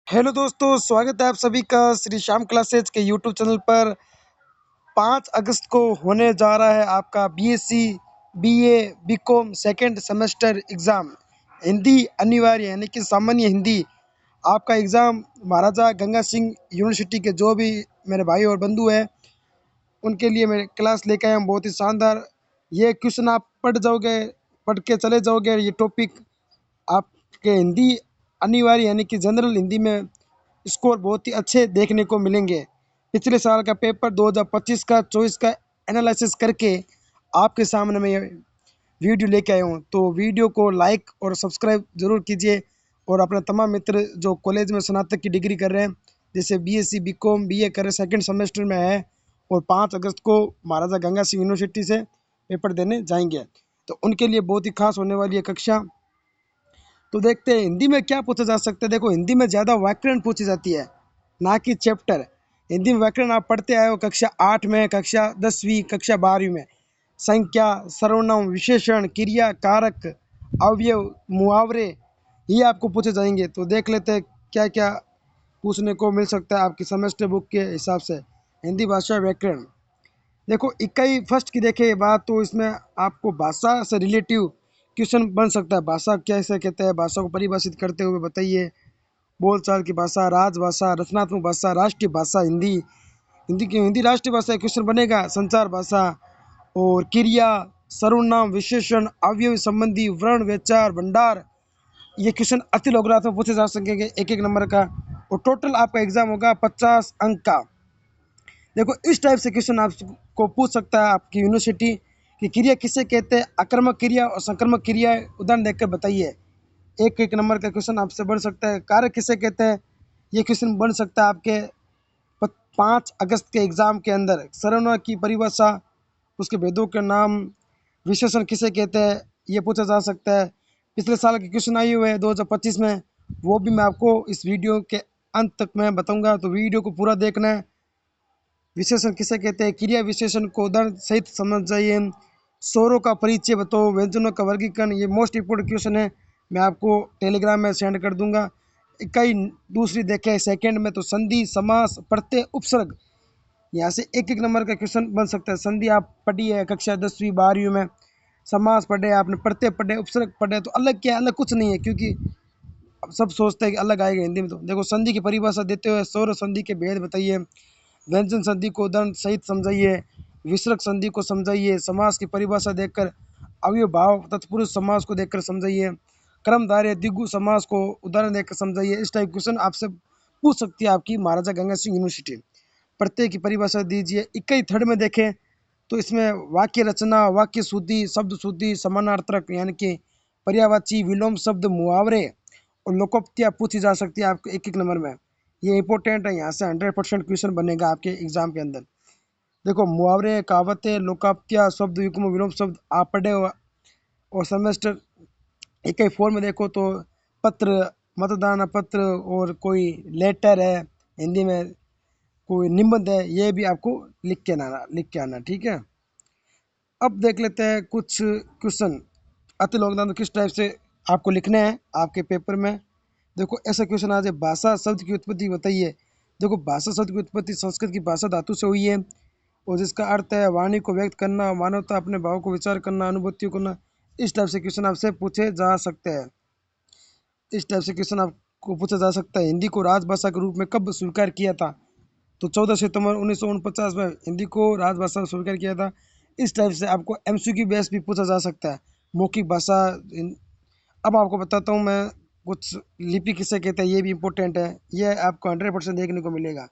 Hello दोस्तों, स्वागत है आप सभी का श्री श्याम क्लासेज के यूट्यूब चैनल पर। 5 अगस्त को होने जा रहा है आपका BSc BA BCom second semester exam. Hindi अनिवार्य यानी कि सामान्य हिंदी आपका एग्ज़ाम महाराजा गंगा सिंह यूनिवर्सिटी के जो भी मेरे भाई और बंधु हैं उनके लिए मैं क्लास लेके आया हूँ। बहुत ही शानदार ये क्वेश्चन आप पढ़ जाओगे, पढ़ के चले जाओगे। ये टॉपिक आपके हिंदी अनिवार्य यानी कि जनरल हिंदी में स्कोर बहुत ही अच्छे देखने को मिलेंगे। पिछले साल का पेपर 2025 का 24 का एनालिसिस करके आपके सामने मैं ये वीडियो लेके आया हूँ। तो वीडियो को लाइक और सब्सक्राइब जरूर कीजिए और अपने तमाम मित्र जो कॉलेज में स्नातक की डिग्री कर रहे हैं, जैसे बीएससी बीकॉम बीए कर रहे सेकंड सेमेस्टर में है और 5 अगस्त को महाराजा गंगा सिंह यूनिवर्सिटी से पेपर देने जाएंगे, तो उनके लिए बहुत ही खास होने वाली है कक्षा। तो देखते हैं हिंदी में क्या पूछा जा सकता है। देखो, हिंदी में ज़्यादा व्याकरण पूछी जाती है, ना कि चैप्टर। हिंदी में व्याकरण आप पढ़ते आए हो कक्षा 8 में, कक्षा 10वीं, कक्षा 12वीं में। संख्या, सर्वनाम, विशेषण, क्रिया, कारक, अवयव, मुहावरे ये आपको पूछे जाएंगे। तो देख लेते हैं क्या क्या पूछने को मिल सकता है आपकी सेमेस्टर बुक के हिसाब से। हिंदी भाषा व्याकरण, देखो इकाई फर्स्ट की देखें बात, तो इसमें आपको भाषा से रिलेटिव क्वेश्चन बन सकता है। भाषा कैसे कहते हैं, भाषा को परिभाषित करते हुए बताइए। बोलचाल की भाषा, राजभाषा, रचनात्मक भाषा, राष्ट्रीय भाषा। हिंदी हिंदी की हिंदी राष्ट्रीय भाषा क्वेश्चन बनेगा। संचार भाषा और क्रिया, सर्वनाम, विशेषण, अवयव संबंधी, वर्ण, विचार, भंडार, ये क्वेश्चन अति लोकरात में पूछे जा सकेंगे एक एक नंबर का। और टोटल आपका एग्जाम होगा 50 अंक का। देखो, इस टाइप से क्वेश्चन आपको पूछ सकता है आपकी यूनिवर्सिटी कि क्रिया किसे कहते हैं, आक्रामक क्रिया और संक्रामक क्रिया उदाहरण देकर बताइए। एक एक नंबर का क्वेश्चन आपसे बन सकता है। कारक किसे कहते हैं, ये क्वेश्चन बन सकता है आपके 5 अगस्त के एग्जाम के अंदर। सर्वनाम की परिभाषा, उसके भेदों के नाम, विशेषण किसे कहते हैं, ये पूछा जा सकता है। पिछले साल के क्वेश्चन आए हुए हैं 2025 में, वो भी मैं आपको इस वीडियो के अंत तक मैं बताऊंगा, तो वीडियो को पूरा देखना है। विशेषण किसे कहते हैं, क्रिया विशेषण को उदाहरण सहित समझ जाइए। स्वरों का परिचय बताओ, व्यंजनों का वर्गीकरण, ये मोस्ट इंपोर्टेंट क्वेश्चन है, मैं आपको टेलीग्राम में सेंड कर दूंगा। इकाई दूसरी देखें सेकंड में, तो संधि, समास, प्रत्यय, उपसर्ग, यहाँ से एक एक नंबर का क्वेश्चन बन सकता है। संधि आप पढ़ी है कक्षा 10वीं 12वीं में, समास पढ़े आपने, प्रत्यय पढ़े, उपसर्ग पढ़े। तो अलग क्या, अलग कुछ नहीं है, क्योंकि अब सब सोचते हैं कि अलग आएगा हिंदी में। तो देखो, संधि की परिभाषा देते हुए स्वर संधि के भेद बताइए, व्यंजन संधि को उदाहरण सहित समझाइए, विसर्ग संधि को समझाइए, समास की परिभाषा देखकर अवयव भाव तत्पुरुष समास को देखकर समझाइए, क्रमधारय द्विगु समास को उदाहरण देकर समझाइए। इस टाइप क्वेश्चन आपसे पूछ सकती है आपकी महाराजा गंगा सिंह यूनिवर्सिटी। प्रत्यय की परिभाषा दीजिए। इक्कीस थर्ड में देखें तो इसमें वाक्य रचना, वाक्य शुद्धि, शब्द शुद्धि, समानार्थक यानी कि पर्यायवाची, विलोम शब्द, मुहावरे और लोकोक्तियाँ पूछी जा सकती है आपको एक एक नंबर में। ये इंपॉर्टेंट है, यहाँ से 100% क्वेश्चन बनेगा आपके एग्जाम के अंदर। देखो, मुहावरे, कहावतें, लोकोक्तियाँ, शब्द युग्म, विलोम शब्द आप पढ़े हो। और सेमेस्टर एक ही फोर में देखो तो पत्र, मतदान पत्र, और कोई लेटर है हिंदी में, कोई निबंध है, ये भी आपको लिख के आना, ठीक है। अब देख लेते हैं कुछ क्वेश्चन अति लोकदान किस टाइप से आपको लिखने हैं आपके पेपर में। देखो, ऐसा क्वेश्चन आ जाए, भाषा शब्द की उत्पत्ति बताइए। देखो, भाषा शब्द की उत्पत्ति संस्कृत की भाषा धातु से हुई है, और जिसका अर्थ है वाणी को व्यक्त करना, मानवता, अपने भाव को विचार करना, अनुभूति करना। इस टाइप से क्वेश्चन आपसे पूछे जा सकते हैं। इस टाइप से क्वेश्चन आपको पूछा जा सकता है। हिंदी को राजभाषा के रूप में कब स्वीकार किया था, तो 14 सितंबर 1949 में हिंदी को राजभाषा स्वीकार किया था। इस टाइप से आपको एमसीक्यू बेस भी पूछा जा सकता है। मौखिक भाषा, अब आपको बताता हूँ मैं कुछ। लिपि किसे कहते हैं, ये भी इम्पोर्टेंट है, ये आपको 100% देखने को मिलेगा।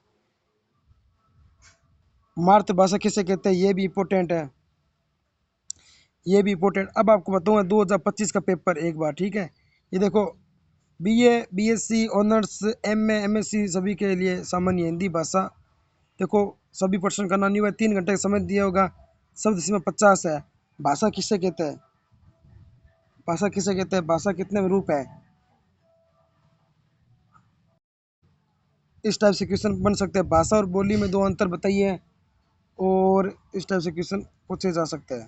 मातृभाषा किसे कहते हैं, ये भी इम्पोर्टेंट है, ये भी इम्पोर्टेंट। अब आपको बताऊँगा 2025 का पेपर एक बार, ठीक है। ये देखो, BA, BSc, honours, MA, MSc सभी के लिए सामान्य हिंदी भाषा। देखो, सभी प्रश्न करना नहीं हुआ, 3 घंटे का समय दिया होगा। शब्द सीमा 50 है। भाषा किसे कहते हैं, भाषा किसे कहते हैं, भाषा कितने रूप है, इस टाइप से क्वेश्चन बन सकते हैं। भाषा और बोली में दो अंतर बताइए, और इस टाइप से क्वेश्चन पूछे जा सकते हैं।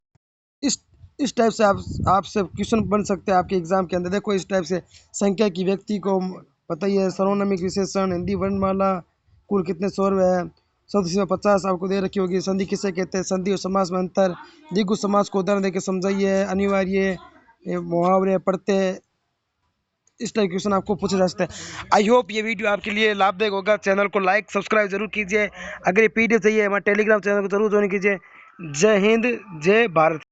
इस इस टाइप से आपसे क्वेश्चन बन सकते हैं आपके एग्जाम के अंदर। देखो, इस टाइप से संख्या की, व्यक्ति को, बताइए सर्वनामिक विशेषण, हिंदी वर्णमाला कुल कितने स्वर है। शब्द सीमा 50 आपको दे रखी होगी। संधि किसे कहते हैं, संधि और समास में अंतर, द्विगु समास को उदाहरण देकर समझाइए, अनिवार्य, मुहावरे, पढ़ते, इस टाइप क्वेश्चन आपको पूछे जा सकते हैं। आई होप ये वीडियो आपके लिए लाभदायक होगा। चैनल को लाइक सब्सक्राइब जरूर कीजिए। अगर ये पीडीएफ चाहिए हमारे टेलीग्राम चैनल को जरूर ज्वाइन कीजिए। जय हिंद, जय भारत।